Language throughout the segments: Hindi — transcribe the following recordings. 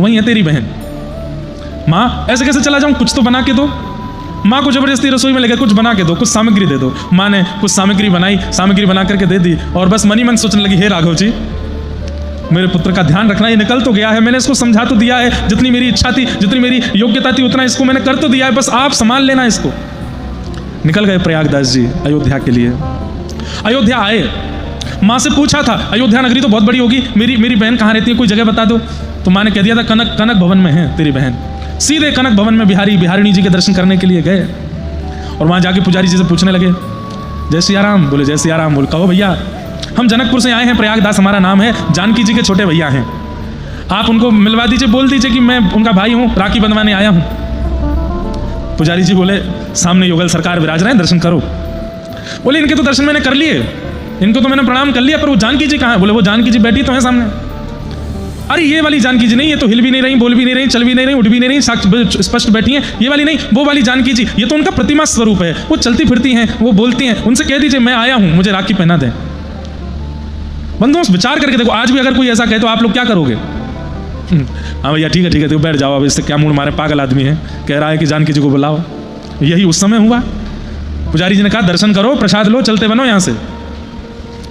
वही है तेरी बहन। माँ ऐसे कैसे चला जाऊँ, कुछ तो बना के दो। माँ को जबरदस्ती रसोई में लगे कुछ बना के दो, कुछ सामग्री दे दो। माँ ने कुछ सामग्री बनाई, सामग्री बना करके दे दी और बस मनी मन सोचने लगी, हे राघव जी मेरे पुत्र का ध्यान रखना, ये निकल तो गया है, मैंने इसको समझा तो दिया है, जितनी मेरी इच्छा थी, जितनी मेरी योग्यता थी उतना इसको मैंने कर तो दिया है, बस आप संभाल लेना इसको। निकल गए प्रयागदास जी अयोध्या के लिए। अयोध्या आए, माँ से पूछा था अयोध्या नगरी तो बहुत बड़ी होगी, मेरी बहन कहाँ रहती है, कोई जगह बता दो। तो माँ ने कह दिया था कनक भवन में है तेरी बहन। सीधे कनक भवन में बिहारिणी जी के दर्शन करने के लिए गए और वहाँ जाके पुजारी जी से पूछने लगे, जय सिया राम। बोले जय सिया राम। बोले कहो भैया हम जनकपुर से आए हैं, प्रयागदास हमारा नाम है, जानकी जी के छोटे भैया हैं, आप उनको मिलवा दीजिए, बोल दीजिए कि मैं उनका भाई हूँ, राखी बंधवाने आया हूँ। पुजारी जी बोले सामने योगल सरकार विराज रहे हैं, दर्शन करो। बोले इनके तो दर्शन मैंने कर लिए, इनको तो मैंने प्रणाम कर लिया, पर वो जानकी जी कहाँ है। बोले वो जानकी जी बैठी तो है सामने। अरे ये वाली जानकी जी नहीं, ये तो हिल भी नहीं रही, बोल भी नहीं रही, चल भी नहीं रही, उठ भी नहीं रही, स्पष्ट बैठी हैं, ये वाली नहीं, वो वाली जानकी जी, ये तो उनका प्रतिमा स्वरूप है, वो चलती फिरती हैं, वो बोलती हैं, उनसे कह दीजिए मैं आया हूँ, मुझे राखी पहना दें। बंधुओं विचार करके देखो, आज भी अगर कोई ऐसा कहे तो आप लोग क्या करोगे? हाँ भैया ठीक है, तो बैठ जाओ, अब इससे क्या मूड मारे, पागल आदमी है, कह रहा है कि जानकी जी को बुलाओ। यही उस समय हुआ। पुजारी जी ने कहा दर्शन करो, प्रसाद लो, चलते बनो यहाँ से,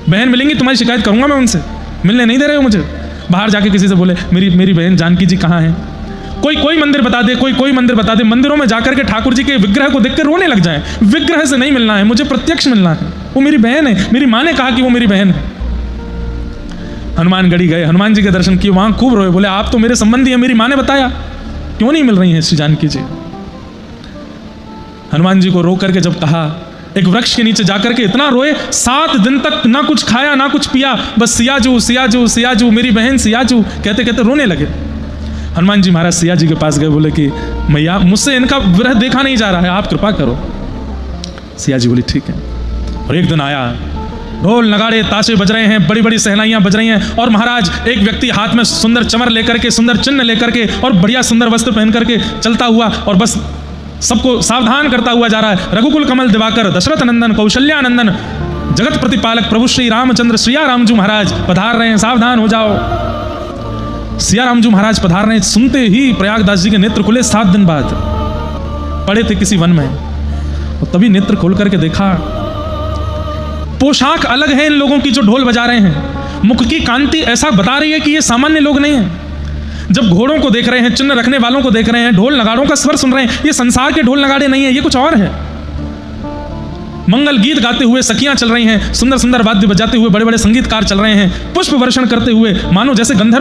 बहन मिलेंगी तुम्हारी शिकायत करूंगा मैं उनसे, मिलने नहीं दे रहे हो मुझे। बाहर जाके किसी से बोले मेरी बहन जानकी जी कहाँ है, कोई मंदिर बता दे, कोई मंदिर बता दे। मंदिरों में जाकर के ठाकुर जी के विग्रह को देखकर रोने लग जाए, विग्रह से नहीं मिलना है, मुझे प्रत्यक्ष मिलना है, वो मेरी बहन है, मेरी माँ ने कहा कि वो मेरी बहन है। हनुमानगढ़ी गए, हनुमान जी के दर्शन किए, वहां खूब रोए, बोले आप तो मेरे संबंधी हैं, मेरी माँ ने बताया, क्यों नहीं मिल रही है श्री जानकी जी। हनुमान जी को रो करके जब कहा, एक वृक्ष के नीचे जाकर के इतना रोए, 7 दिन तक ना कुछ खाया ना कुछ पिया, बस सियाजू सियाजू सियाजू, मेरी बहन सियाजू कहते कहते रोने लगे। हनुमान जी महाराज सिया जी के पास गए, बोले कि मैया मुझसे इनका विरह देखा नहीं जा रहा है, आप कृपा करो। सिया जी बोली ठीक है। और एक दिन आया, ढोल नगाड़े ताशे बज रहे हैं, बड़ी बड़ी सहनाइयां बज रही हैं, और महाराज एक व्यक्ति हाथ में सुंदर चमर लेकर के, सुंदर चिन्ह लेकर के और बढ़िया सुंदर वस्त्र पहन करके चलता हुआ और बस सबको सावधान करता हुआ जा रहा है। रघुकुल कमल दिवाकर दशरथ नंदन कौशल्यानंदन जगत प्रतिपालक प्रभु श्री रामचंद्र सिया रामजू महाराज पधार रहे हैं, सावधान हो जाओ। सिया रामजू महाराज पधार रहे हैं, सुनते ही प्रयागदास जी के नेत्र खुले। 7 दिन बाद पड़े थे किसी वन में, और तभी नेत्र खोल करके देखा, पोशाक अलग है इन लोगों की जो ढोल बजा रहे हैं, मुख की कांति ऐसा बता रही है कि ये सामान्य लोग नहीं हैं। जब घोड़ों को देख रहे हैं, चिन्ह रखने वालों को देख रहे हैं, ढोल नगाड़ों का स्वर सुन रहे हैं, ये संसार के ढोल नगाड़े नहीं है, ये कुछ और है। मंगल गीत गाते हुए सखियां चल रही हैं, सुंदर सुंदर वाद्य बजाते हुए बड़े बड़े संगीतकार चल रहे हैं, पुष्प वर्षण करते हुए, मानो जैसे गंधर्व